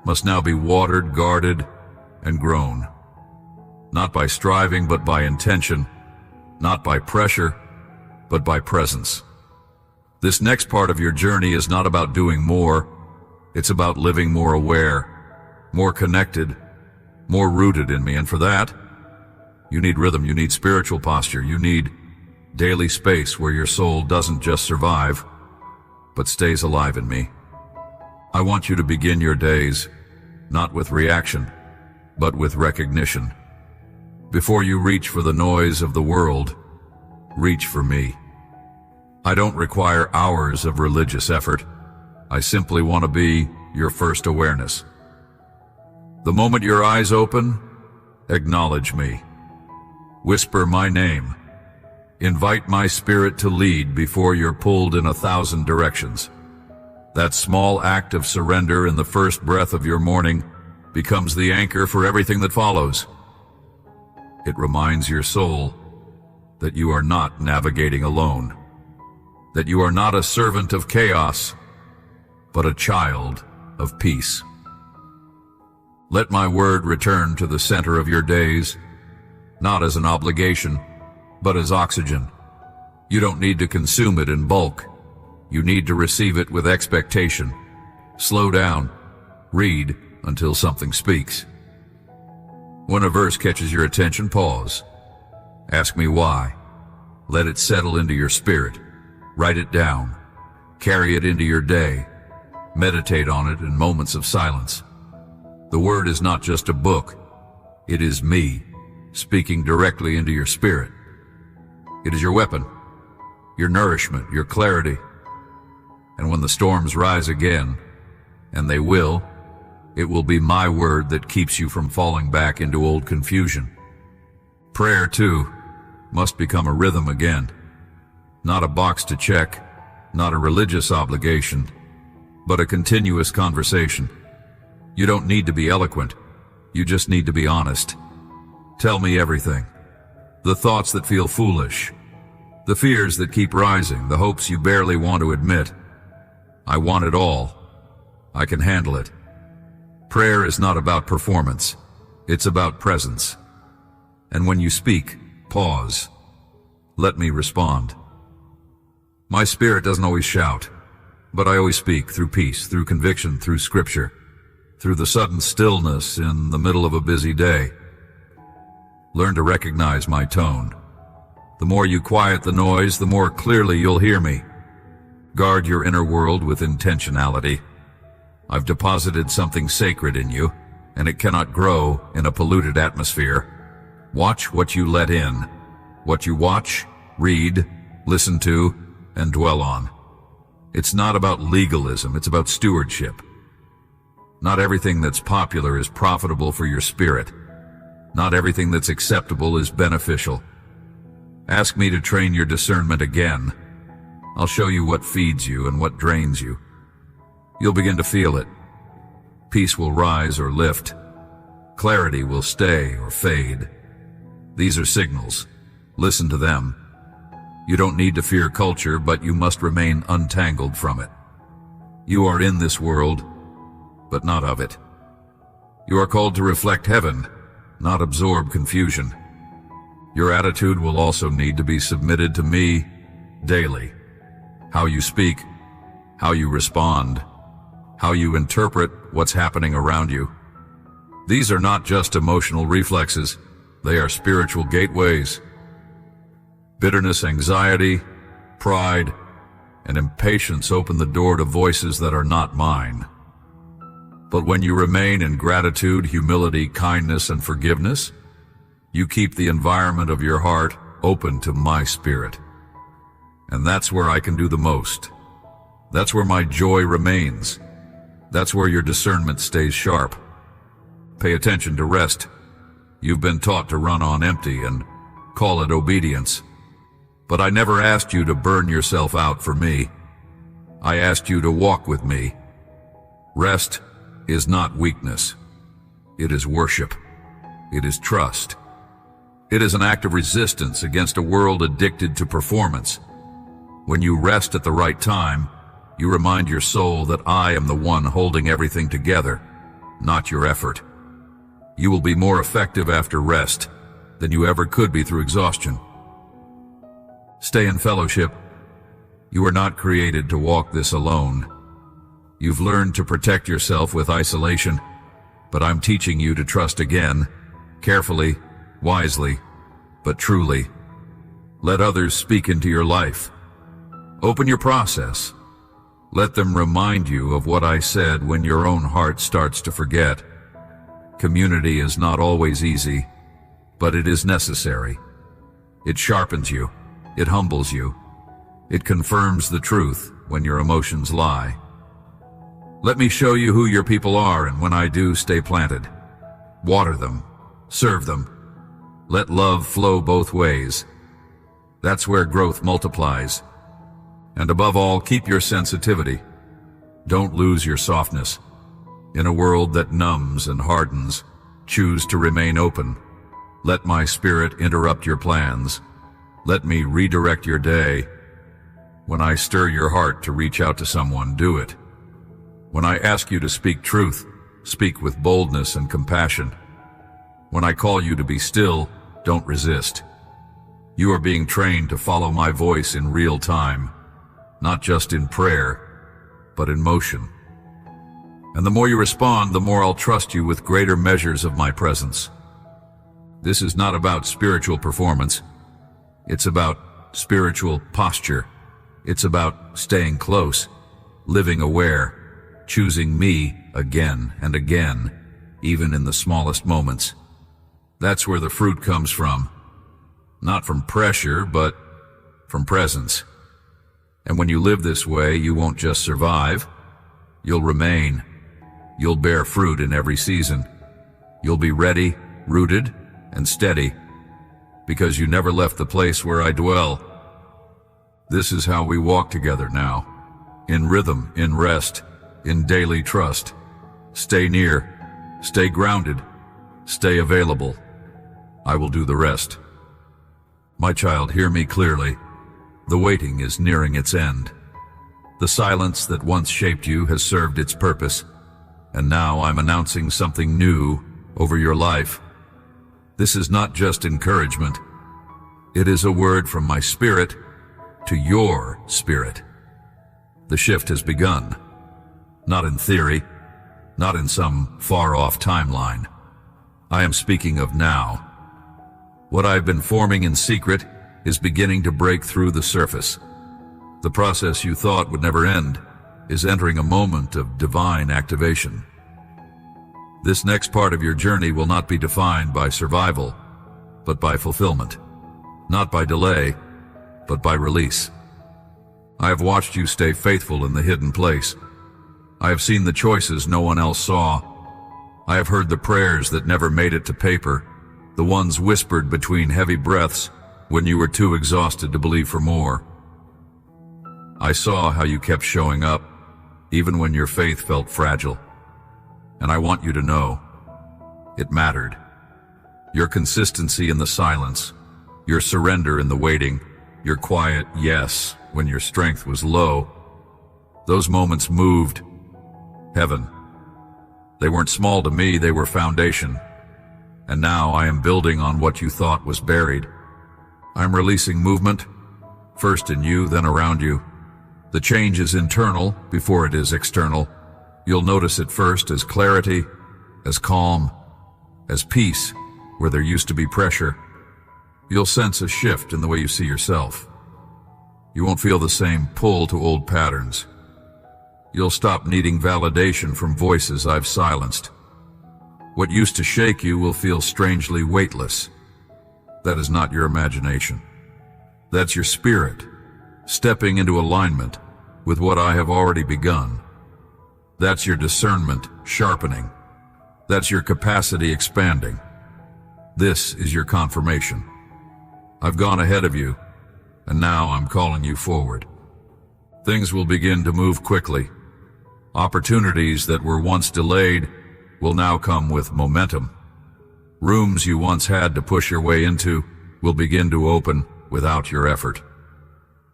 must now be watered, guarded, and grown. Not by striving, but by intention. Not by pressure, but by presence. This next part of your journey is not about doing more. It's about living more aware, more connected, more rooted in me. And for that, you need rhythm, you need spiritual posture, you need daily space where your soul doesn't just survive, but stays alive in me. I want you to begin your days, not with reaction, but with recognition. Before you reach for the noise of the world, reach for me. I don't require hours of religious effort. I simply want to be your first awareness. The moment your eyes open, acknowledge me. Whisper my name. Invite my spirit to lead before you're pulled in 1,000 directions. That small act of surrender in the first breath of your morning becomes the anchor for everything that follows. It reminds your soul that you are not navigating alone, that you are not a servant of chaos, but a child of peace. Let my word return to the center of your days, not as an obligation, but as oxygen. You don't need to consume it in bulk. You need to receive it with expectation. Slow down. Read until something speaks. When a verse catches your attention, pause. Ask me why. Let it settle into your spirit. Write it down. Carry it into your day. Meditate on it in moments of silence. The word is not just a book. It is me, speaking directly into your spirit. It is your weapon, your nourishment, your clarity. And when the storms rise again, and they will, it will be my word that keeps you from falling back into old confusion. Prayer, too, must become a rhythm again. Not a box to check, not a religious obligation, but a continuous conversation. You don't need to be eloquent. You just need to be honest. Tell me everything. The thoughts that feel foolish. The fears that keep rising. The hopes you barely want to admit. I want it all. I can handle it. Prayer is not about performance. It's about presence. And when you speak, pause. Let me respond. My spirit doesn't always shout, but I always speak through peace, through conviction, through scripture, through the sudden stillness in the middle of a busy day. Learn to recognize my tone. The more you quiet the noise, the more clearly you'll hear me. Guard your inner world with intentionality. I've deposited something sacred in you, and it cannot grow in a polluted atmosphere. Watch what you let in, what you watch, read, listen to, and dwell on. It's not about legalism, it's about stewardship. Not everything that's popular is profitable for your spirit. Not everything that's acceptable is beneficial. Ask me to train your discernment again. I'll show you what feeds you and what drains you. You'll begin to feel it. Peace will rise or lift. Clarity will stay or fade. These are signals. Listen to them. You don't need to fear culture, but you must remain untangled from it. You are in this world, but not of it. You are called to reflect heaven, not absorb confusion. Your attitude will also need to be submitted to me daily. How you speak, how you respond, how you interpret what's happening around you. These are not just emotional reflexes, they are spiritual gateways. Bitterness, anxiety, pride, and impatience open the door to voices that are not mine. But when you remain in gratitude, humility, kindness, and forgiveness, you keep the environment of your heart open to my spirit. And that's where I can do the most. That's where my joy remains. That's where your discernment stays sharp. Pay attention to rest. You've been taught to run on empty and call it obedience. But I never asked you to burn yourself out for me. I asked you to walk with me. Rest is not weakness. It is worship. It is trust. It is an act of resistance against a world addicted to performance. When you rest at the right time, you remind your soul that I am the one holding everything together, not your effort. You will be more effective after rest than you ever could be through exhaustion. Stay in fellowship. You are not created to walk this alone. You've learned to protect yourself with isolation, but I'm teaching you to trust again, carefully, wisely, but truly. Let others speak into your life. Open your process. Let them remind you of what I said when your own heart starts to forget. Community is not always easy, but it is necessary. It sharpens you. It humbles you. It confirms the truth when your emotions lie. Let me show you who your people are, and when I do, stay planted. Water them. Serve them. Let love flow both ways. That's where growth multiplies. And above all, keep your sensitivity. Don't lose your softness. In a world that numbs and hardens, choose to remain open. Let my spirit interrupt your plans. Let me redirect your day. When I stir your heart to reach out to someone, do it. When I ask you to speak truth, speak with boldness and compassion. When I call you to be still, don't resist. You are being trained to follow my voice in real time, not just in prayer, but in motion. And the more you respond, the more I'll trust you with greater measures of my presence. This is not about spiritual performance. It's about spiritual posture. It's about staying close, living aware, choosing me again and again, even in the smallest moments. That's where the fruit comes from. Not from pressure, but from presence. And when you live this way, you won't just survive. You'll remain. You'll bear fruit in every season. You'll be ready, rooted, and steady, because you never left the place where I dwell. This is how we walk together now, in rhythm, in rest, in daily trust. Stay near, stay grounded, stay available. I will do the rest. My child, hear me clearly. The waiting is nearing its end. The silence that once shaped you has served its purpose, and now I'm announcing something new over your life. This is not just encouragement. It is a word from my spirit to your spirit. The shift has begun. Not in theory, not in some far-off timeline. I am speaking of now. What I've been forming in secret is beginning to break through the surface. The process you thought would never end is entering a moment of divine activation. This next part of your journey will not be defined by survival, but by fulfillment. Not by delay, but by release. I have watched you stay faithful in the hidden place. I have seen the choices no one else saw. I have heard the prayers that never made it to paper, the ones whispered between heavy breaths when you were too exhausted to believe for more. I saw how you kept showing up, even when your faith felt fragile. And I want you to know, it mattered. Your consistency in the silence, your surrender in the waiting, your quiet yes when your strength was low, those moments moved heaven. They weren't small to me, they were foundation. And now I am building on what you thought was buried. I'm releasing movement, first in you, then around you. The change is internal before it is external. You'll notice it first as clarity, as calm, as peace where there used to be pressure. You'll sense a shift in the way you see yourself. You won't feel the same pull to old patterns. You'll stop needing validation from voices I've silenced. What used to shake you will feel strangely weightless. That is not your imagination. That's your spirit, stepping into alignment with what I have already begun. That's your discernment sharpening. That's your capacity expanding. This is your confirmation. I've gone ahead of you, and now I'm calling you forward. Things will begin to move quickly. Opportunities that were once delayed will now come with momentum. Rooms you once had to push your way into will begin to open without your effort.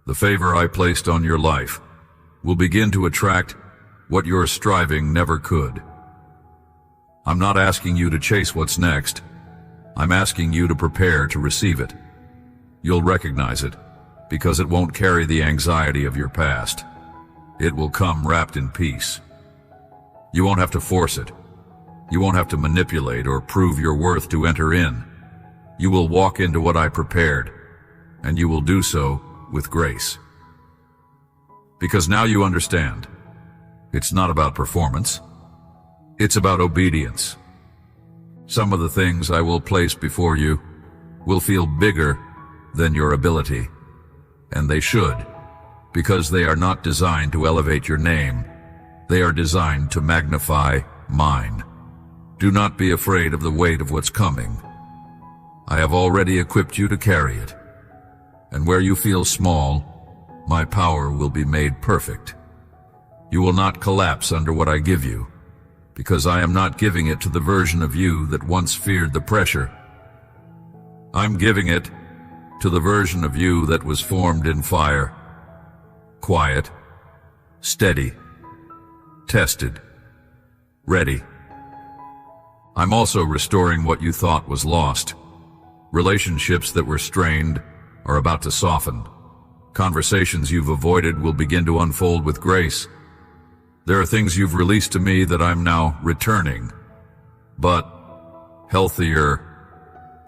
The favor I placed on your life will begin to attract what your striving never could. I'm not asking you to chase what's next. I'm asking you to prepare to receive it. You'll recognize it because it won't carry the anxiety of your past. It will come wrapped in peace. You won't have to force it. You won't have to manipulate or prove your worth to enter in. You will walk into what I prepared, and you will do so with grace. Because now you understand. It's not about performance. It's about obedience. Some of the things I will place before you will feel bigger than your ability, and they should, because they are not designed to elevate your name. They are designed to magnify mine. Do not be afraid of the weight of what's coming. I have already equipped you to carry it. And where you feel small, my power will be made perfect. You will not collapse under what I give you, because I am not giving it to the version of you that once feared the pressure. I'm giving it to the version of you that was formed in fire, quiet, steady, tested, ready. I'm also restoring what you thought was lost. Relationships that were strained are about to soften. Conversations you've avoided will begin to unfold with grace. There are things you've released to me that I'm now returning, but healthier,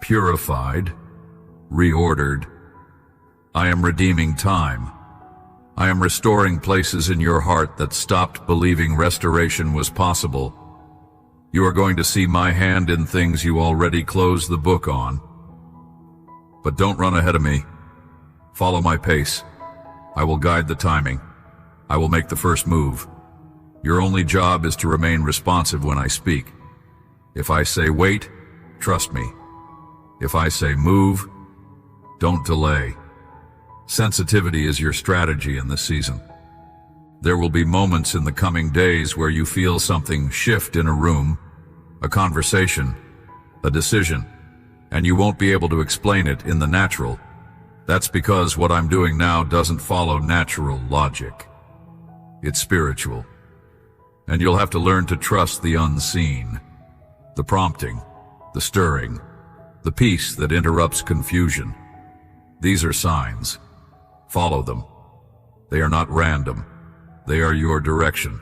purified, reordered. I am redeeming time. I am restoring places in your heart that stopped believing restoration was possible. You are going to see my hand in things you already closed the book on. But don't run ahead of me. Follow my pace. I will guide the timing. I will make the first move. Your only job is to remain responsive when I speak. If I say wait, trust me. If I say move, don't delay. Sensitivity is your strategy in this season. There will be moments in the coming days where you feel something shift in a room, a conversation, a decision, and you won't be able to explain it in the natural. That's because what I'm doing now doesn't follow natural logic. It's spiritual. And you'll have to learn to trust the unseen, the prompting, the stirring, the peace that interrupts confusion. These are signs. Follow them. They are not random. They are your direction.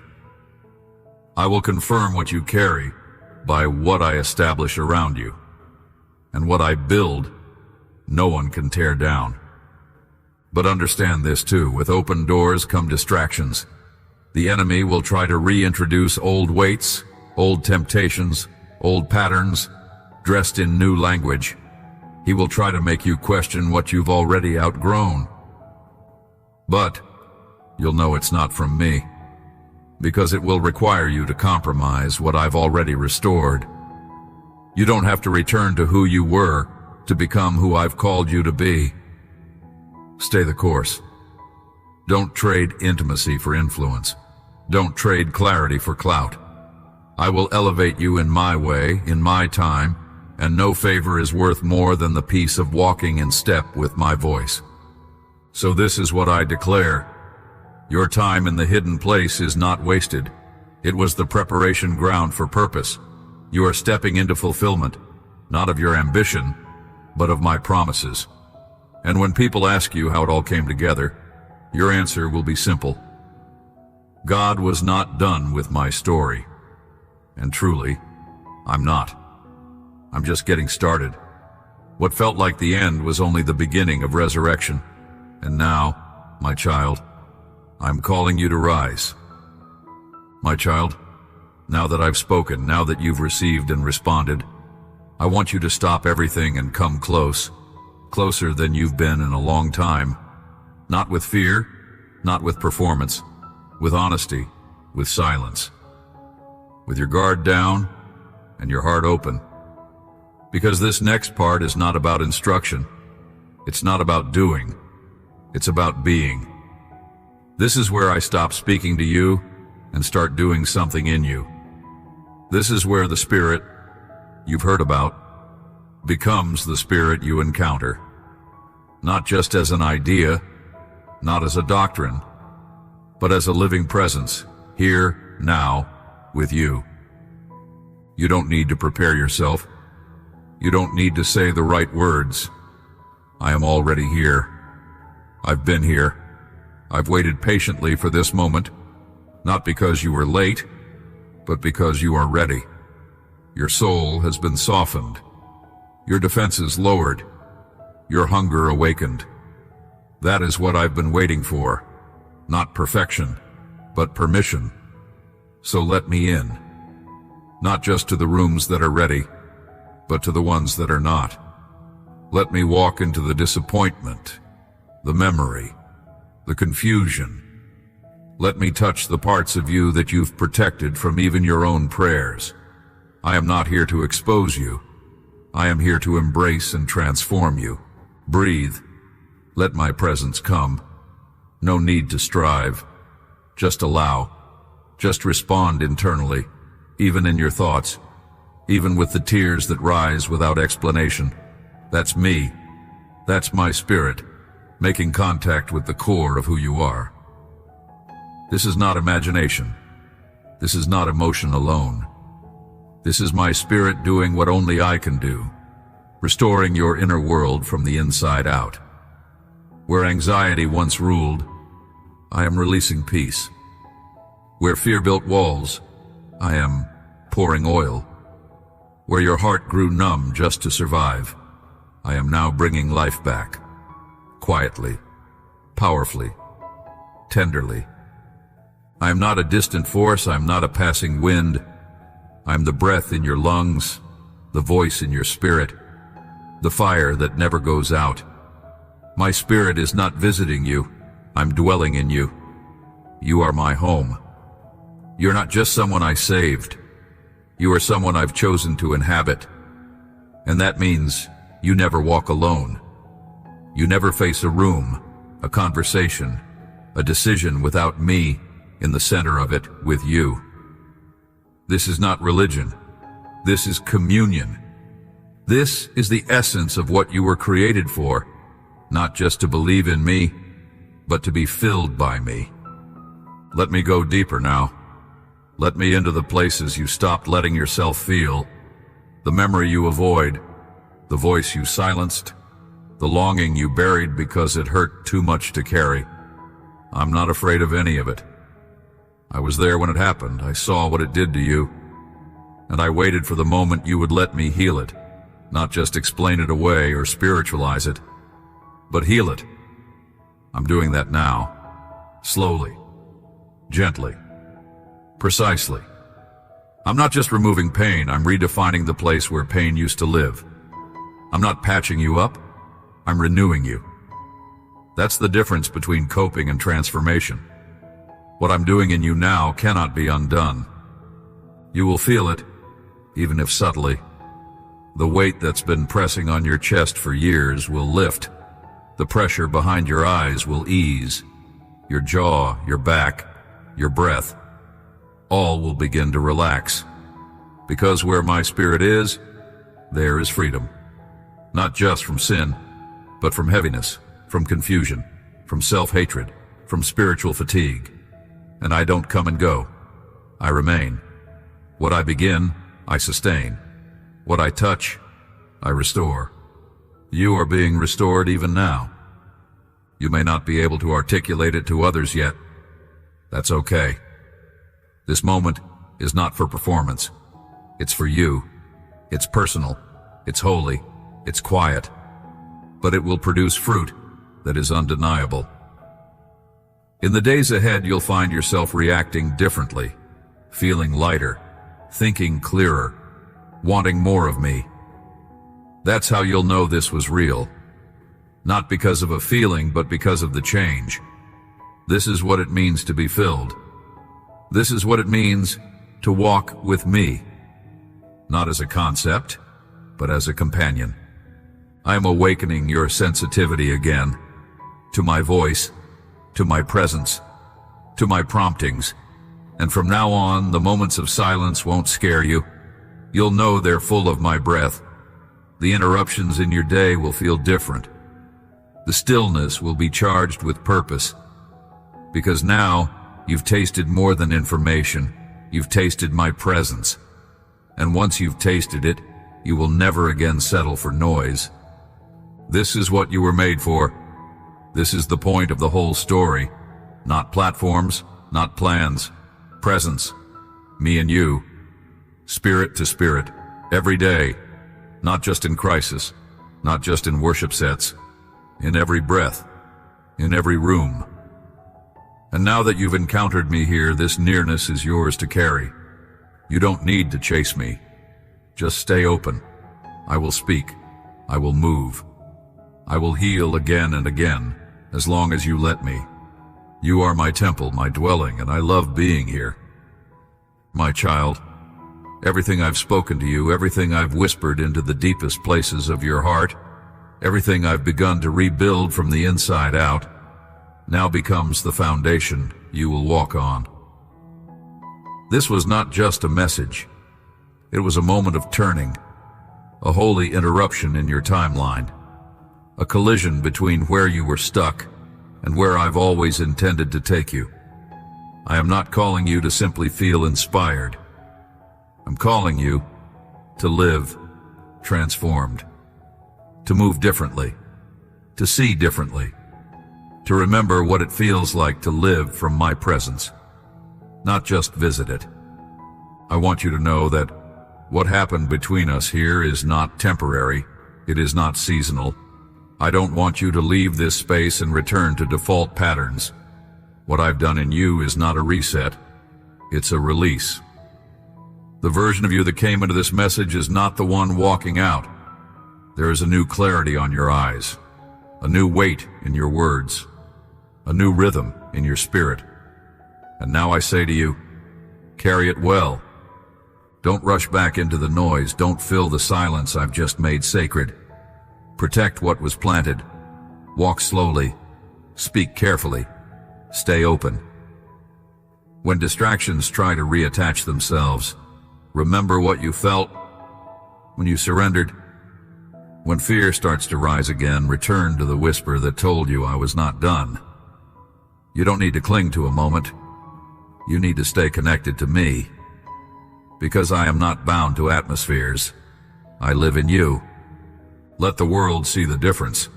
I will confirm what you carry by what I establish around you. And what I build, no one can tear down. But understand this too, with open doors come distractions. The enemy will try to reintroduce old weights, old temptations, old patterns, dressed in new language. He will try to make you question what you've already outgrown. But you'll know it's not from me, because it will require you to compromise what I've already restored. You don't have to return to who you were to become who I've called you to be. Stay the course. Don't trade intimacy for influence. Don't trade clarity for clout. I will elevate you in my way, in my time, and no favor is worth more than the peace of walking in step with my voice. So this is what I declare. Your time in the hidden place is not wasted. It was the preparation ground for purpose. You are stepping into fulfillment, not of your ambition, but of my promises. And when people ask you how it all came together, your answer will be simple. God was not done with my story. And truly, I'm not. I'm just getting started. What felt like the end was only the beginning of resurrection. And now, my child, I'm calling you to rise. My child, now that I've spoken, now that you've received and responded, I want you to stop everything and come close, closer than you've been in a long time. Not with fear, not with performance, with honesty, with silence, with your guard down and your heart open. Because this next part is not about instruction. It's not about doing. It's about being. This is where I stop speaking to you and start doing something in you. This is where the Spirit you've heard about becomes the Spirit you encounter. Not just as an idea, not as a doctrine, but as a living presence, here, now, with you. You don't need to prepare yourself. You don't need to say the right words. I am already here. I've been here. I've waited patiently for this moment, not because you were late, but because you are ready. Your soul has been softened, your defenses lowered, your hunger awakened. That is what I've been waiting for, not perfection, but permission. So let me in, not just to the rooms that are ready, but to the ones that are not. Let me walk into the disappointment, the memory, the confusion. Let me touch the parts of you that you've protected from even your own prayers. I am not here to expose you. I am here to embrace and transform you. Breathe. Let my presence come. No need to strive. Just allow. Just respond internally, even in your thoughts, even with the tears that rise without explanation. That's me. That's my spirit, making contact with the core of who you are. This is not imagination. This is not emotion alone. This is my spirit doing what only I can do, restoring your inner world from the inside out. Where anxiety once ruled, I am releasing peace. Where fear built walls, I am pouring oil. Where your heart grew numb just to survive, I am now bringing life back. Quietly, powerfully, tenderly. I am not a distant force, I am not a passing wind. I am the breath in your lungs, the voice in your spirit, the fire that never goes out. My spirit is not visiting you, I'm dwelling in you. You are my home. You're not just someone I saved. You are someone I've chosen to inhabit. And that means you never walk alone. You never face a room, a conversation, a decision without me in the center of it with you. This is not religion. This is communion. This is the essence of what you were created for, not just to believe in me, but to be filled by me. Let me go deeper now. Let me into the places you stopped letting yourself feel, the memory you avoid, the voice you silenced, the longing you buried because it hurt too much to carry. I'm not afraid of any of it. I was there when it happened. I saw what it did to you, and I waited for the moment you would let me heal it, not just explain it away or spiritualize it, but heal it. I'm doing that now, slowly, gently, precisely. I'm not just removing pain, I'm redefining the place where pain used to live. I'm not patching you up, I'm renewing you. That's the difference between coping and transformation. What I'm doing in you now cannot be undone. You will feel it, even if subtly. The weight that's been pressing on your chest for years will lift. The pressure behind your eyes will ease. Your jaw, your back, your breath, all will begin to relax. Because where my spirit is, there is freedom. Not just from sin, but from heaviness, from confusion, from self-hatred, from spiritual fatigue. And I don't come and go. I remain. What I begin, I sustain. What I touch, I restore. You are being restored even now. You may not be able to articulate it to others yet. That's okay. This moment is not for performance. It's for you. It's personal. It's holy. It's quiet. But it will produce fruit that is undeniable. In the days ahead, you'll find yourself reacting differently, feeling lighter, thinking clearer, wanting more of me. That's how you'll know this was real. Not because of a feeling, but because of the change. This is what it means to be filled. This is what it means to walk with me. Not as a concept, but as a companion. I am awakening your sensitivity again, to my voice, to my presence, to my promptings. And from now on, the moments of silence won't scare you. You'll know they're full of my breath. The interruptions in your day will feel different. The stillness will be charged with purpose. Because now, you've tasted more than information. You've tasted my presence. And once you've tasted it, you will never again settle for noise. This is what you were made for. This is the point of the whole story. Not platforms, not plans. Presence. Me and you. Spirit to spirit. Every day. Not just in crisis. Not just in worship sets. In every breath. In every room. And now that you've encountered me here, this nearness is yours to carry. You don't need to chase me. Just stay open. I will speak. I will move. I will heal again and again, as long as you let me. You are my temple, my dwelling, and I love being here. My child, everything I've spoken to you, everything I've whispered into the deepest places of your heart, everything I've begun to rebuild from the inside out, now becomes the foundation you will walk on. This was not just a message. It was a moment of turning, a holy interruption in your timeline, a collision between where you were stuck and where I've always intended to take you. I am not calling you to simply feel inspired. I'm calling you to live transformed, to move differently, to see differently, to remember what it feels like to live from my presence, not just visit it. I want you to know that what happened between us here is not temporary. It is not seasonal. I don't want you to leave this space and return to default patterns. What I've done in you is not a reset. It's a release. The version of you that came into this message is not the one walking out. There is a new clarity on your eyes, a new weight in your words, a new rhythm in your spirit. And now I say to you, carry it well. Don't rush back into the noise. Don't fill the silence I've just made sacred. Protect what was planted. Walk slowly. Speak carefully. Stay open. When distractions try to reattach themselves, remember what you felt when you surrendered. When fear starts to rise again, return to the whisper that told you I was not done. You don't need to cling to a moment. You need to stay connected to me. Because I am not bound to atmospheres. I live in you. Let the world see the difference.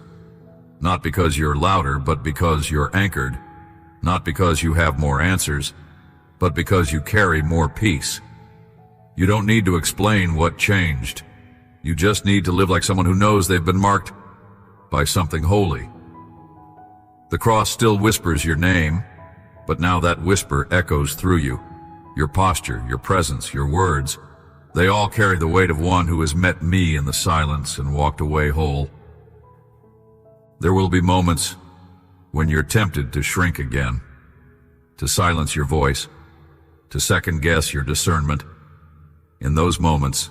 Not because you're louder, but because you're anchored. Not because you have more answers, but because you carry more peace. You don't need to explain what changed. You just need to live like someone who knows they've been marked by something holy. The cross still whispers your name, but now that whisper echoes through you. Your posture, your presence, your words, they all carry the weight of one who has met me in the silence and walked away whole. There will be moments when you're tempted to shrink again, to silence your voice, to second-guess your discernment. In those moments,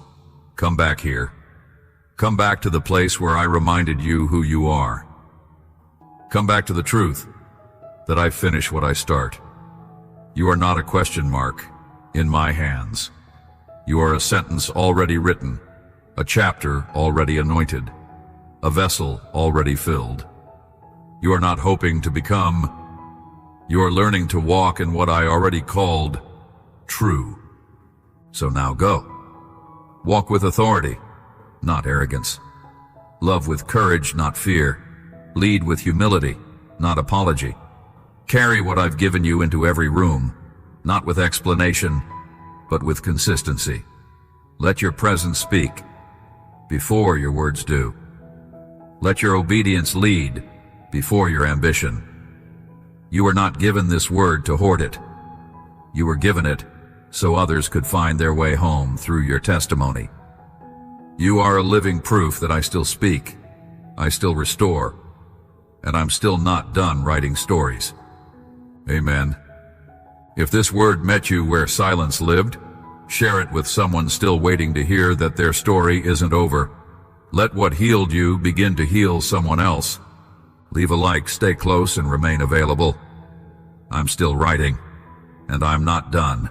come back here. Come back to the place where I reminded you who you are. Come back to the truth, that I finish what I start. You are not a question mark in my hands. You are a sentence already written, a chapter already anointed, a vessel already filled. You are not hoping to become. You are learning to walk in what I already called true. So now go. Walk with authority, not arrogance. Love with courage, not fear. Lead with humility, not apology. Carry what I've given you into every room, not with explanation, but with consistency. Let your presence speak before your words do. Let your obedience lead before your ambition. You were not given this word to hoard it. You were given it so others could find their way home through your testimony. You are a living proof that I still speak, I still restore, and I'm still not done writing stories. Amen. If this word met you where silence lived, share it with someone still waiting to hear that their story isn't over. Let what healed you begin to heal someone else. Leave a like, stay close, and remain available. I'm still writing, and I'm not done.